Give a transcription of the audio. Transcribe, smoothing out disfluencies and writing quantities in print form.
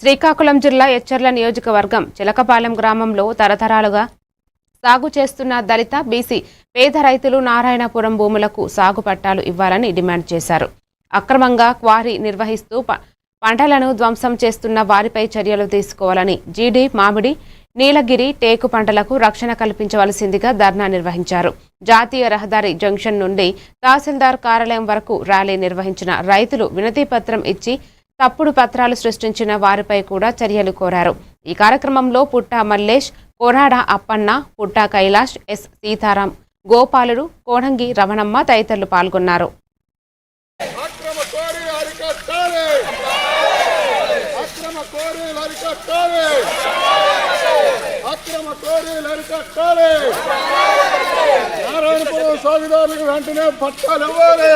శ్రీకాకుళం జిల్లా ఎచ్చర్ల నియోజకవర్గం చిలకపాలెం గ్రామంలో తరతరాలుగా సాగు చేస్తున్న దళిత బీసీ పేద రైతులు నారాయణపురం భూములకు సాగు పట్టాలు ఇవ్వాలని డిమాండ్ చేశారు. అక్రమంగా క్వారీ నిర్వహిస్తూ పంటలను ధ్వంసం చేస్తున్న వారిపై చర్యలు తీసుకోవాలని జీడి, మామిడి, నీలగిరి, టేకు పంటలకు రక్షణ కల్పించవలసిందిగా ధర్నా నిర్వహించారు. జాతీయ రహదారి జంక్షన్ నుండి తహసీల్దార్ కార్యాలయం వరకు ర్యాలీ నిర్వహించిన రైతులు వినతిపత్రం ఇచ్చి తప్పుడు పత్రాలు సృష్టించిన వారిపై కూడా చర్యలు కోరారు. ఈ కార్యక్రమంలో పుట్టా మల్లేష్, కోరాడ అప్పన్న, పుట్టా కైలాష్, ఎస్ సీతారాం, గోపాలుడు, కోడంగి రమణమ్మ తదితరులు పాల్గొన్నారు. నారాయణపురం సాగుదారులకు వెంటనే పట్టాలు ఇవ్వాలి.